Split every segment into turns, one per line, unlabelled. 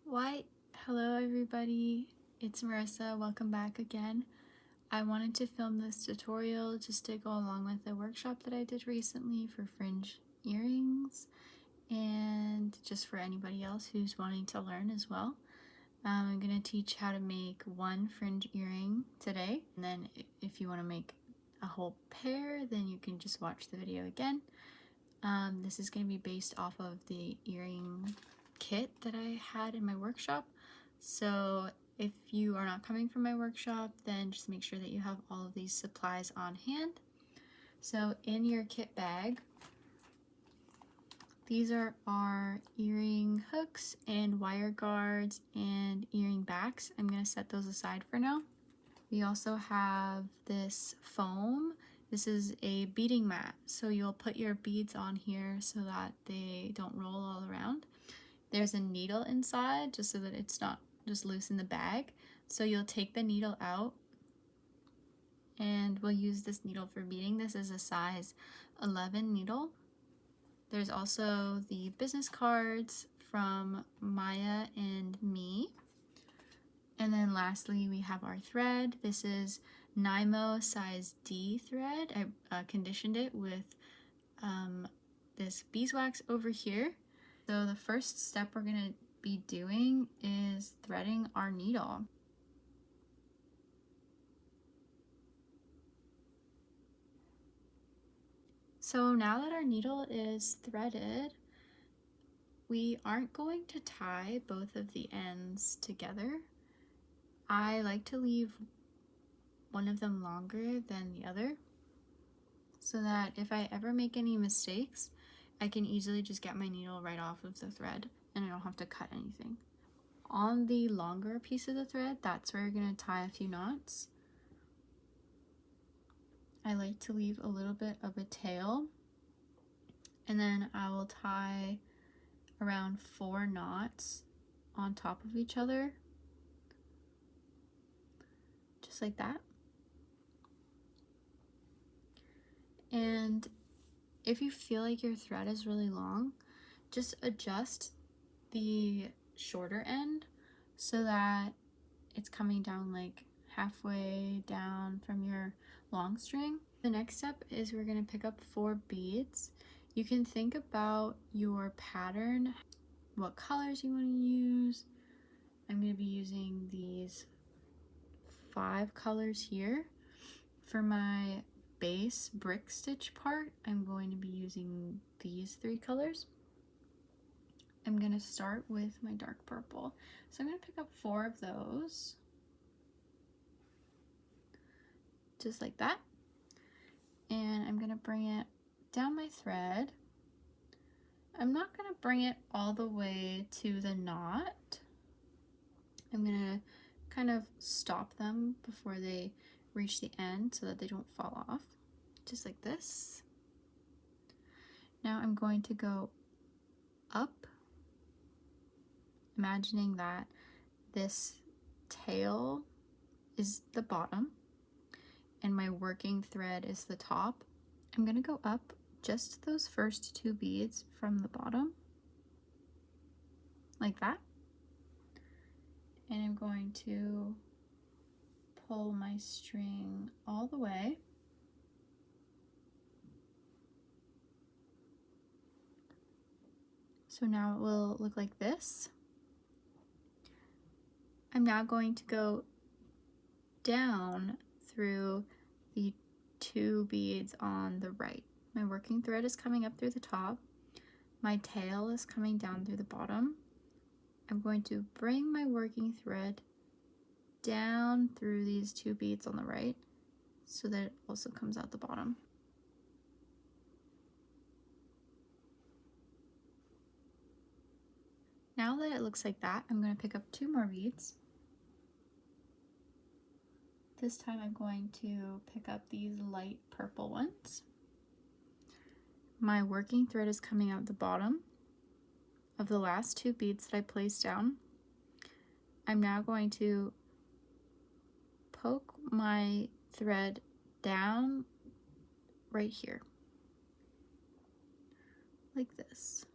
Why, hello everybody, it's Marissa. Welcome back again. I wanted to film this tutorial just to go along with the workshop that I did recently for fringe earrings and just for anybody else who's wanting to learn as well. I'm going to teach how to make one fringe earring today, and then if you want to make a whole pair, then you can just watch the video again. This is going to be based off of the earring kit that I had in my workshop. So if you are not coming from my workshop, then just make sure that you have all of these supplies on hand. So in your kit bag, these are our earring hooks and wire guards and earring backs. I'm going to set those aside for now. We also have this foam. This is a beading mat, so you'll put your beads on here so that they don't roll all around. There's a needle inside just so that it's not just loose in the bag. So you'll take the needle out, and we'll use this needle for beading. This is a size 11 needle. There's also the business cards from Maya and me. And then lastly, we have our thread. This is Nymo size D thread. I conditioned it with this beeswax over here. So the first step we're going to be doing is threading our needle. So now that our needle is threaded, we aren't going to tie both of the ends together. I like to leave one of them longer than the other so that if I ever make any mistakes, I can easily just get my needle right off of the thread and I don't have to cut anything. On the longer piece of the thread, that's where you're going to tie a few knots. I like to leave a little bit of a tail, and then I will tie around 4 knots on top of each other, just like that. And if you feel like your thread is really long, just adjust the shorter end so that it's coming down like halfway down from your long string. The next step is we're going to pick up 4 beads. You can think about your pattern, what colors you want to use. I'm going to be using these 5 colors here. For my base brick stitch part, I'm going to be using these 3 colors. I'm going to start with my dark purple. So I'm going to pick up 4 of those, just like that. And I'm going to bring it down my thread. I'm not going to bring it all the way to the knot. I'm going to kind of stop them before they reach the end so that they don't fall off, just like this. Now I'm going to go up, imagining that this tail is the bottom and my working thread is the top. I'm going to go up just those first 2 beads from the bottom, like that. And I'm going to pull my string all the way. So now it will look like this. I'm now going to go down through the 2 beads on the right. My working thread is coming up through the top. My tail is coming down through the bottom. I'm going to bring my working thread down through these 2 beads on the right so that it also comes out the bottom. Now that it looks like that, I'm going to pick up 2 more beads. This time I'm going to pick up these light purple ones. My working thread is coming out the bottom of the last 2 beads that I placed down. I'm now going to poke my thread down right here, like this.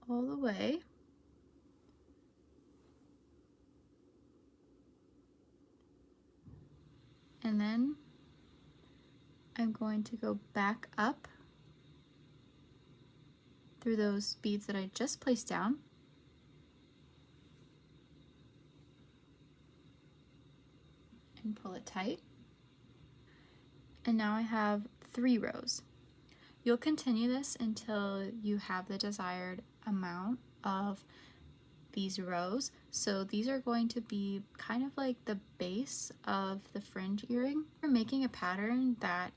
all the way. And then I'm going to go back up through those beads that I just placed down. And pull it tight. And now I have 3 rows. You'll continue this until you have the desired amount of these rows. So these are going to be kind of like the base of the fringe earring. We're making a pattern that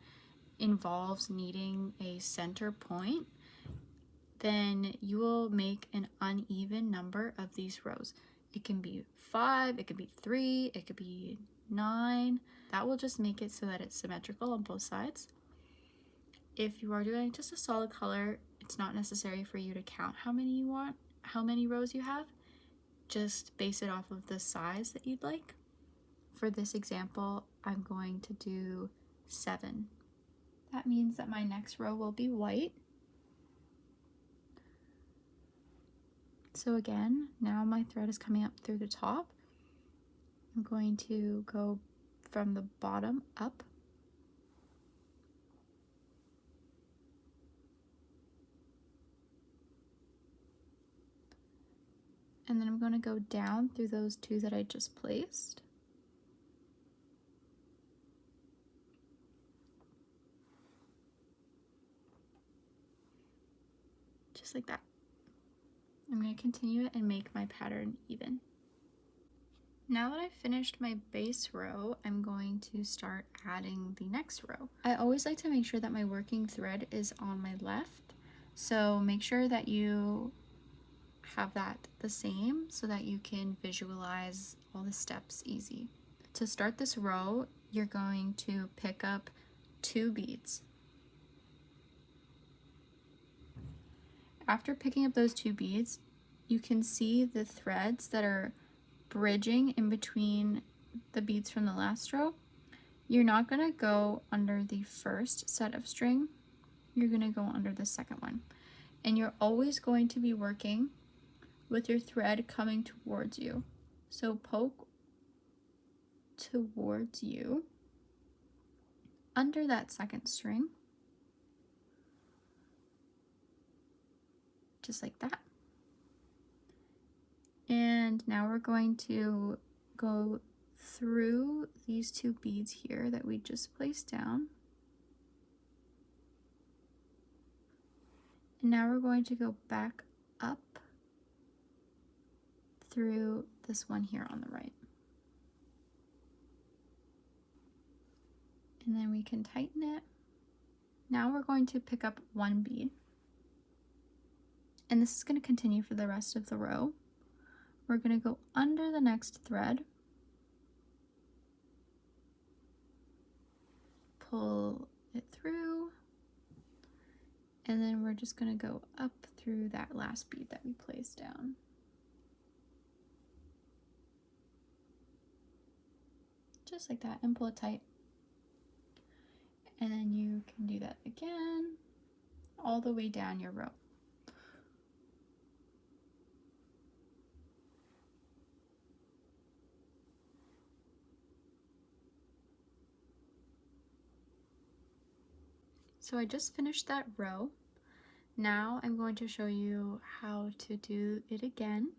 involves needing a center point, then you will make an uneven number of these rows. It can be 5, it could be 3, it could be 9. That will just make it so that it's symmetrical on both sides. If you are doing just a solid color, it's not necessary for you to count how many rows you have. Just base it off of the size that you'd like. For this example, I'm going to do 7. That means that my next row will be white. So again, now my thread is coming up through the top. I'm going to go from the bottom up. And then I'm going to go down through those 2 that I just placed. Just like that. I'm going to continue it and make my pattern even. Now that I've finished my base row, I'm going to start adding the next row. I always like to make sure that my working thread is on my left. So make sure that you have that the same so that you can visualize all the steps easy. To start this row, you're going to pick up 2 beads. After picking up those 2 beads, you can see the threads that are bridging in between the beads from the last row. You're not going to go under the first set of string. You're going to go under the second one. And you're always going to be working with your thread coming towards you. So poke towards you under that second string. Just like that. And now we're going to go through these 2 beads here that we just placed down. And now we're going to go back up through this one here on the right. And then we can tighten it. Now we're going to pick up 1 bead. And this is going to continue for the rest of the row. We're going to go under the next thread, pull it through, and then we're just going to go up through that last bead that we placed down. Just like that, and pull it tight. And then you can do that again, all the way down your row. So I just finished that row. Now I'm going to show you how to do it again.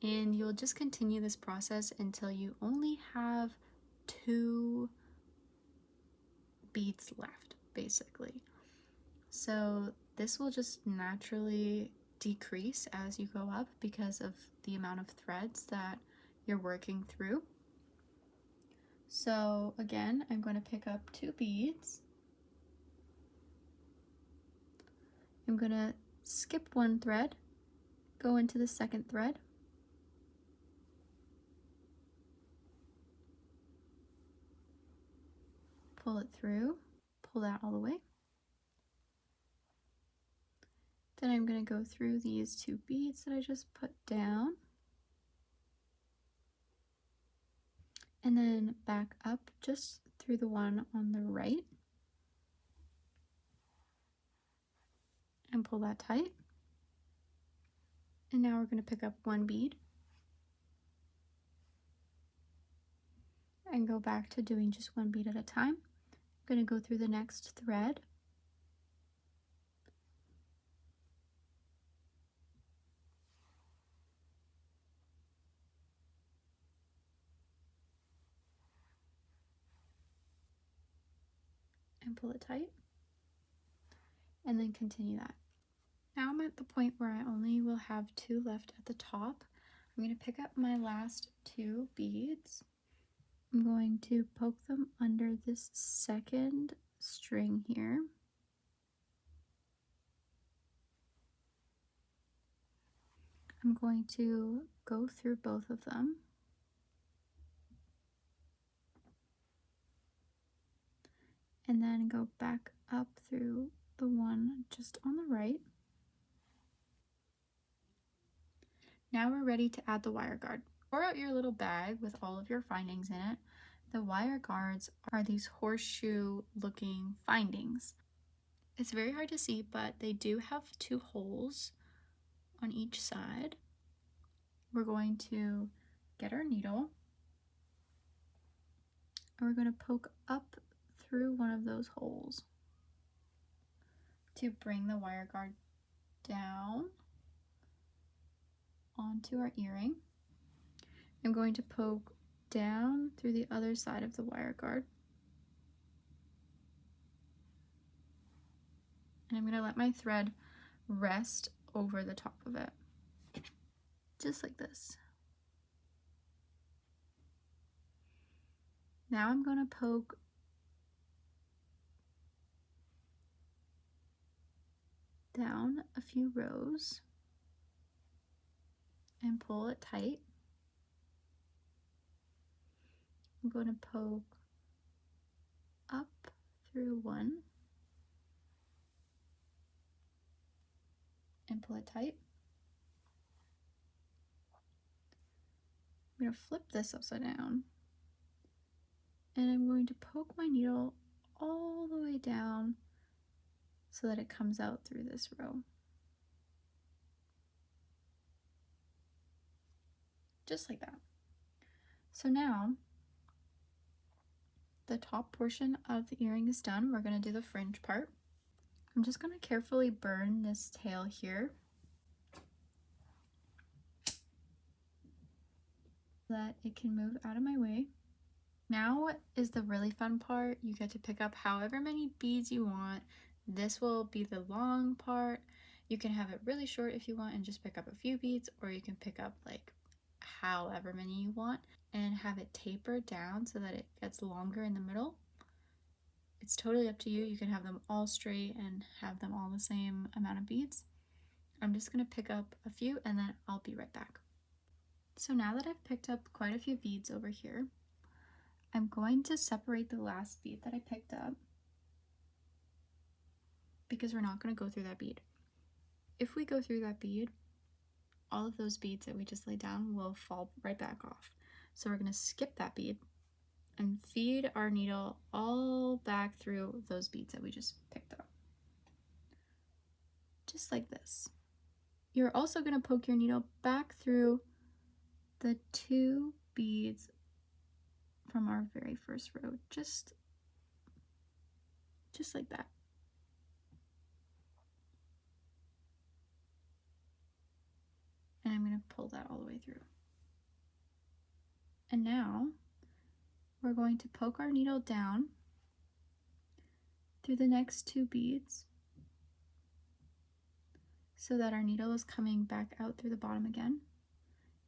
And you'll just continue this process until you only have 2 beads left, basically. So this will just naturally decrease as you go up because of the amount of threads that you're working through. So again, I'm going to pick up 2 beads. I'm going to skip 1 thread, go into the second thread, pull it through, pull that all the way. Then I'm going to go through these 2 beads that I just put down, and then back up just through the one on the right and pull that tight. And now we're going to pick up one bead and go back to doing just one bead at a time. I'm going to go through the next thread and pull it tight, and then continue that. Now I'm at the point where I only will have two left at the top. I'm going to pick up my last two beads. I'm going to poke them under this second string here. I'm going to go through both of them. And then go back up through the one just on the right. Now we're ready to add the wire guard. Pour out your little bag with all of your findings in it. The wire guards are these horseshoe looking findings. It's very hard to see, but they do have two holes on each side. We're going to get our needle and we're going to poke up through one of those holes to bring the wire guard down onto our earring. I'm going to poke down through the other side of the wire guard. And I'm going to let my thread rest over the top of it. Just like this. Now I'm going to poke down a few rows and pull it tight. I'm going to poke up through one and pull it tight. I'm going to flip this upside down and I'm going to poke my needle all the way down so that it comes out through this row. Just like that. So now the top portion of the earring is done. We're going to do the fringe part. I'm just going to carefully burn this tail here so that it can move out of my way. Now is the really fun part. You get to pick up however many beads you want. This will be the long part. You can have it really short if you want and just pick up a few beads, or you can pick up like however many you want and have it taper down so that it gets longer in the middle. It's totally up to you. You can have them all straight and have them all the same amount of beads. I'm just going to pick up a few and then I'll be right back. So now that I've picked up quite a few beads over here, I'm going to separate the last bead that I picked up because we're not going to go through that bead. If we go through that bead, all of those beads that we just laid down will fall right back off. So we're going to skip that bead and feed our needle all back through those beads that we just picked up. Just like this. You're also going to poke your needle back through the two beads from our very first row, just like that. And I'm going to pull that all the way through. And now we're going to poke our needle down through the next two beads so that our needle is coming back out through the bottom again.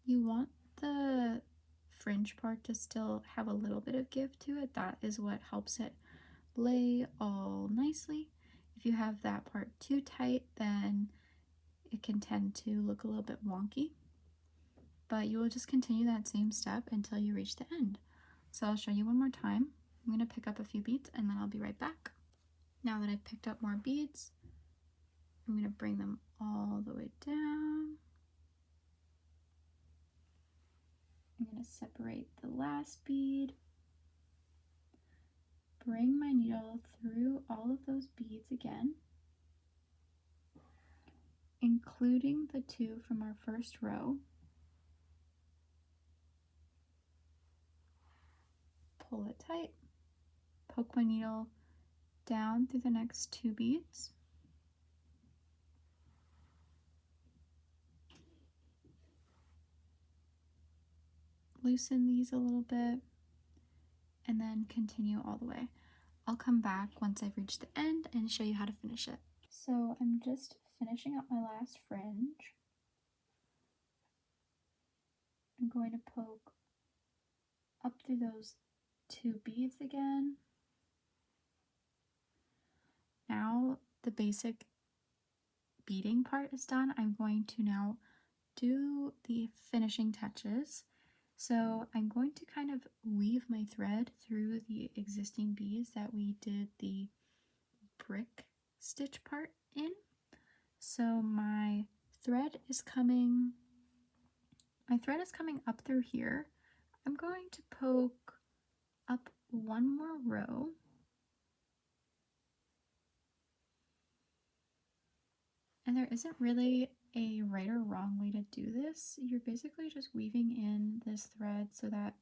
You want the fringe part to still have a little bit of give to it. That is what helps it lay all nicely. If you have that part too tight, then it can tend to look a little bit wonky. But you will just continue that same step until you reach the end. So I'll show you one more time. I'm going to pick up a few beads and then I'll be right back. Now that I've picked up more beads, I'm going to bring them all the way down. I'm going to separate the last bead, bring my needle through all of those beads again, including the two from our first row. Pull it tight, poke my needle down through the next two beads. Loosen these a little bit and then continue all the way. I'll come back once I've reached the end and show you how to finish it. So I'm just finishing up my last fringe. I'm going to poke up through those two beads again. Now the basic beading part is done. I'm going to now do the finishing touches. So I'm going to kind of weave my thread through the existing beads that we did the brick stitch part in. So my thread is coming up through here. I'm going to poke up one more row. And there isn't really a right or wrong way to do this. You're basically just weaving in this thread so that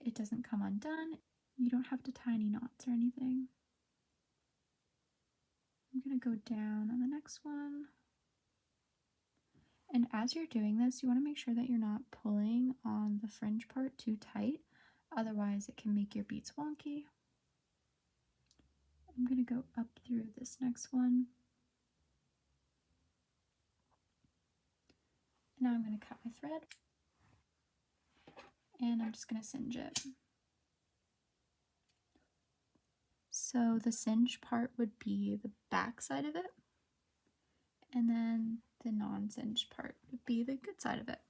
it doesn't come undone. You don't have to tie any knots or anything. I'm going to go down on the next one. And as you're doing this, you want to make sure that you're not pulling on the fringe part too tight. Otherwise, it can make your beads wonky. I'm going to go up through this next one. Now I'm going to cut my thread. And I'm just going to singe it. So the singe part would be the back side of it. And then the non-singe part would be the good side of it.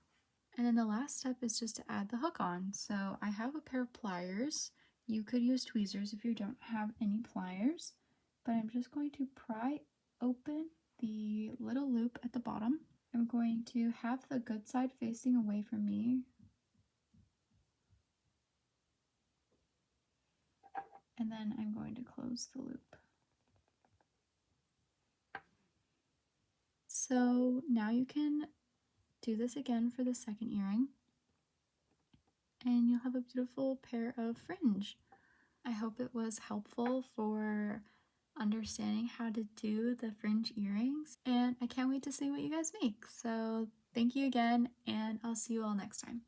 And then the last step is just to add the hook on. So I have a pair of pliers. You could use tweezers if you don't have any pliers, but I'm just going to pry open the little loop at the bottom. I'm going to have the good side facing away from me. And then I'm going to close the loop. So now you can do this again for the second earring, and you'll have a beautiful pair of fringe. I hope it was helpful for understanding how to do the fringe earrings, and I can't wait to see what you guys make. So thank you again, and I'll see you all next time.